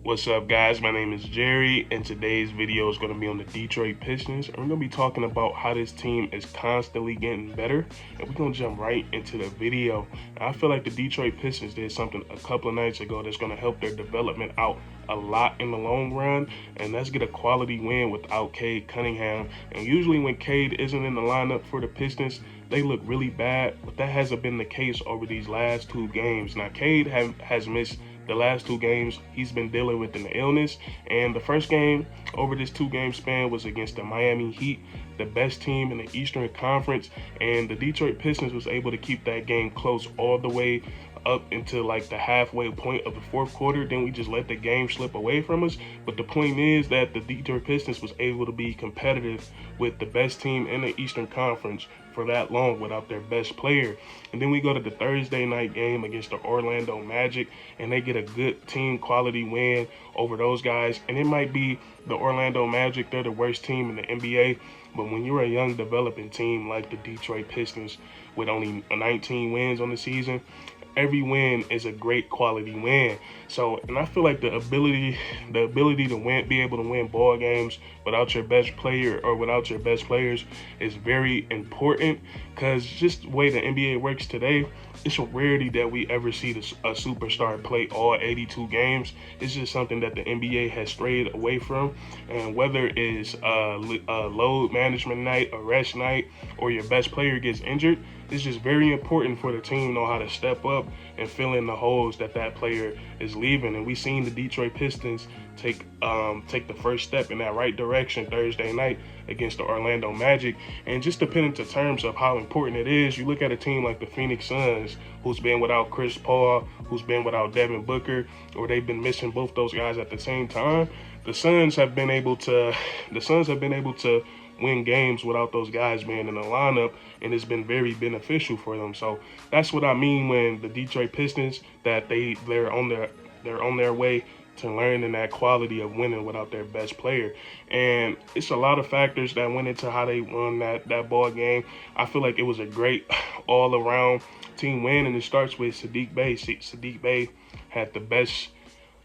What's up, guys? My name is Jerry, and today's video is going to be on the Detroit Pistons. And we're going to be talking about how this team is constantly getting better, and we're going to jump right into the video. I feel like the Detroit Pistons did something a couple of nights ago that's going to help their development out a lot in the long run, and let's get a quality win without Cade Cunningham. And usually when Cade isn't in the lineup for the Pistons, they look really bad, but that hasn't been the case over these last two games. Now, Cade has missed the last two games. He's been dealing with an illness, and the first game over this 2 game span was against the Miami Heat, the best team in the Eastern Conference, and the Detroit Pistons was able to keep that game close all the way up into like the halfway point of the fourth quarter. Then we just let the game slip away from us. But the point is that the Detroit Pistons was able to be competitive with the best team in the Eastern Conference for that long without their best player. And then we go to the Thursday night game against the Orlando Magic, and they get a good team quality win over those guys. And it might be the Orlando Magic, they're the worst team in the NBA, but when you're a young developing team like the Detroit Pistons with only 19 wins on the season, every win is a great quality win. So, and I feel like the ability to win, be able to win ball games without your best player or without your best players is very important, because just the way the NBA works today, it's a rarity that we ever see a superstar play all 82 games. It's just something that the NBA has strayed away from. And whether it's a load management night, a rest night, or your best player gets injured, it's just very important for the team to know how to step up and fill in the holes that player is leaving. And we seen the Detroit Pistons take the first step in that right direction Thursday night against the Orlando Magic. And just to put into terms of how important it is, you look at a team like the Phoenix Suns, who's been without Chris Paul, who's been without Devin Booker, or they've been missing both those guys at the same time. The Suns have been able to win games without those guys being in the lineup, and it's been very beneficial for them. So that's what I mean when the Detroit Pistons, that they're on their way to learning that quality of winning without their best player. And it's a lot of factors that went into how they won that ball game. I feel like it was a great all around team win, and it starts with Sadiq Bay. Sadiq Bay had the best.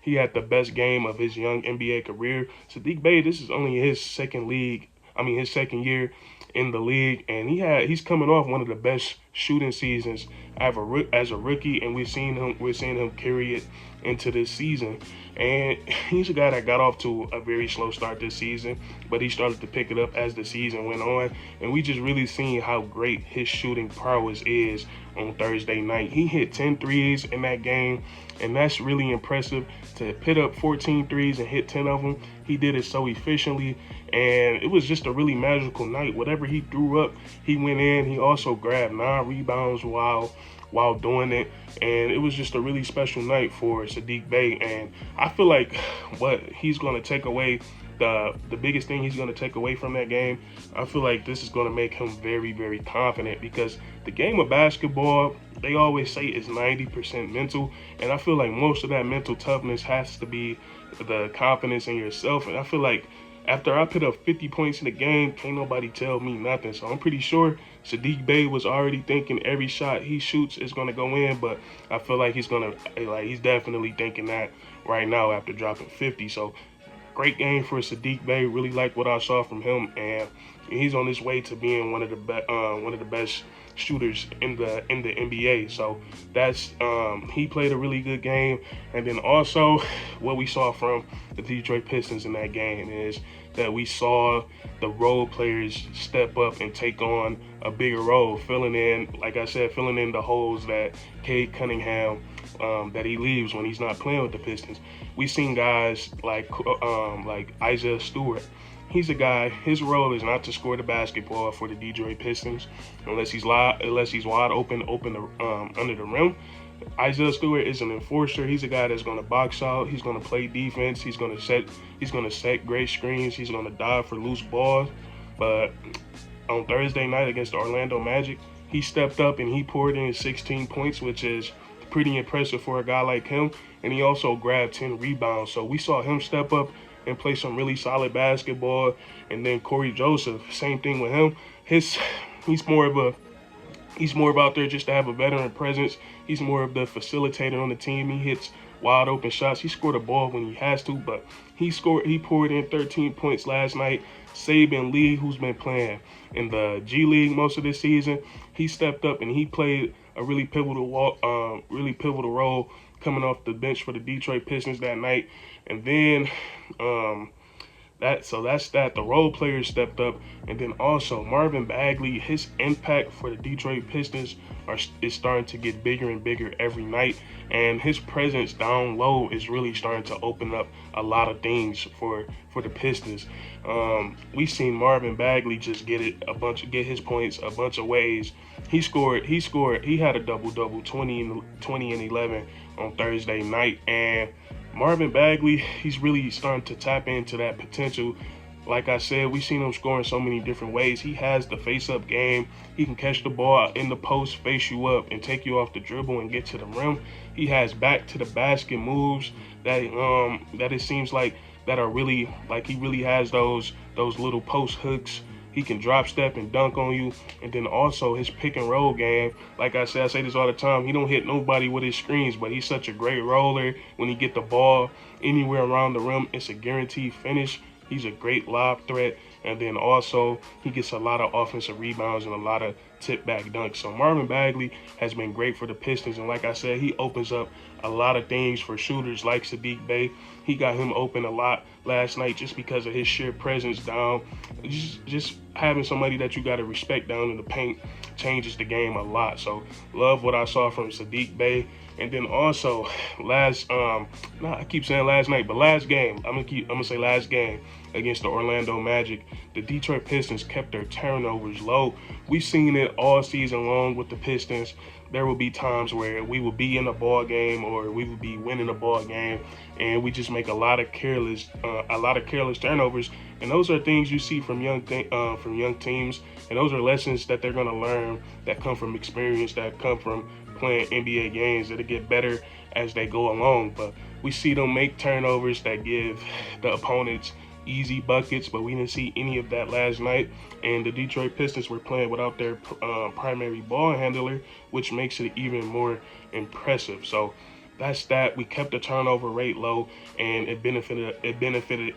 He had the best game of his young NBA career. Sadiq Bay, this is only his second year in the league, and he's coming off one of the best shooting seasons ever as a rookie, and we're seeing him carry it into this season. And he's a guy that got off to a very slow start this season, but he started to pick it up as the season went on, and we just really seen how great his shooting prowess is on Thursday night. He hit 10 threes in that game, and that's really impressive to put up 14 threes and hit 10 of them. He did it so efficiently, and it was just a really magical night. Whatever he threw up, he went in. He also grabbed 9 rebounds while doing it, and it was just a really special night for Sadiq Bay. And I feel like what he's going to take away, the biggest thing he's going to take away from that game, I feel like this is going to make him very, very confident, because the game of basketball, they always say, is 90% mental, and I feel like most of that mental toughness has to be the confidence in yourself. And I feel like after I put up 50 points in the game, can't nobody tell me nothing. So I'm pretty sure Sadiq Bay was already thinking every shot he shoots is going to go in, but I feel like he's definitely thinking that right now after dropping 50. So great game for Sadiq Bay. Really like what I saw from him, and he's on his way to being one of the best shooters in the NBA. So that's he played a really good game. And then also what we saw from the Detroit Pistons in that game is that we saw the role players step up and take on a bigger role, filling in the holes that Cade Cunningham that he leaves when he's not playing with the Pistons. We've seen guys like Isaiah Stewart. He's a guy, his role is not to score the basketball for the Detroit Pistons unless he's wide open under the rim. Isaiah Stewart is an enforcer. He's a guy that's going to box out. He's going to play defense. He's going to set great screens. He's going to dive for loose balls. But on Thursday night against the Orlando Magic, he stepped up and he poured in 16 points, which is pretty impressive for a guy like him. And he also grabbed 10 rebounds. So we saw him step up and play some really solid basketball. And then Corey Joseph, same thing with him. He's more of out there just to have a veteran presence. He's more of the facilitator on the team. He hits wide open shots. He scored a ball when he has to, but he poured in 13 points last night. Saban Lee, who's been playing in the G League most of this season, he stepped up and he played a really pivotal role coming off the bench for the Detroit Pistons that night. And then that's that. The role players stepped up, and then also Marvin Bagley, his impact for the Detroit Pistons is starting to get bigger and bigger every night, and his presence down low is really starting to open up a lot of things for the Pistons. We've seen Marvin Bagley just get his points a bunch of ways. He had a double-double, 20 and 11 on Thursday night, and Marvin Bagley, he's really starting to tap into that potential. Like I said, we've seen him score in so many different ways. He has the face-up game. He can catch the ball in the post, face you up, and take you off the dribble and get to the rim. He has back-to-the-basket moves that it seems like that are really, like, he really has those little post hooks. He can drop step and dunk on you. And then also his pick and roll game. Like I say this all the time. He don't hit nobody with his screens, but he's such a great roller. When he get the ball anywhere around the rim, it's a guaranteed finish. He's a great lob threat. And then also he gets a lot of offensive rebounds and a lot of tip back dunks. So Marvin Bagley has been great for the Pistons. And like I said, he opens up a lot of things for shooters like Sadiq Bay. He got him open a lot last night just because of his sheer presence down. Just having somebody that you got to respect down in the paint changes the game a lot. So love what I saw from Sadiq Bay. And then also I keep saying last night, but last game, I'm gonna say last game against the Orlando Magic, the Detroit Pistons kept their turnovers low. We've seen it all season long with the Pistons. There will be times where we will be in a ball game or we will be winning a ball game, and we just make a lot of careless turnovers. And those are things you see from young teams, and those are lessons that they're gonna learn that come from experience, that come from playing NBA games, that'll get better as they go along. But we see them make turnovers that give the opponents easy buckets, but we didn't see any of that last night. And the Detroit Pistons were playing without their primary ball handler, which makes it even more impressive. So that's that. We kept the turnover rate low, and it benefited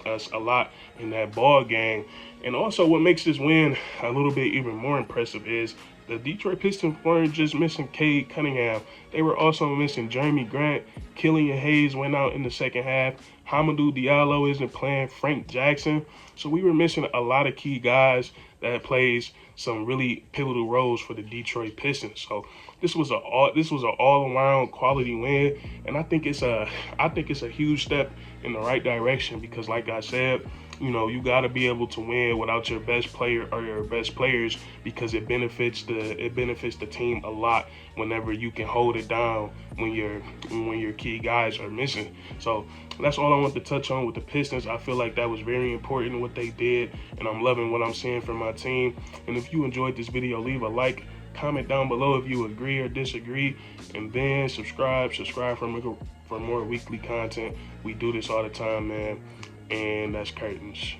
us a lot in that ball game. And also what makes this win a little bit even more impressive is the Detroit Pistons weren't just missing Cade Cunningham. They were also missing Jeremy Grant. Killian Hayes went out in the second half. Hamidou Diallo isn't playing. Frank Jackson. So we were missing a lot of key guys that plays some really pivotal roles for the Detroit Pistons. So this was an all-around quality win, and I think it's a huge step in the right direction because, like I said, you got to be able to win without your best player or your best players because it benefits the team a lot whenever you can hold it down when your key guys are missing. So that's all I want to touch on with the Pistons. I feel like that was very important what they did, and I'm loving what I'm seeing from my team. And if you enjoyed this video, leave a like, comment down below if you agree or disagree, and then subscribe for more weekly content. We do this all the time, man. And that's curtains.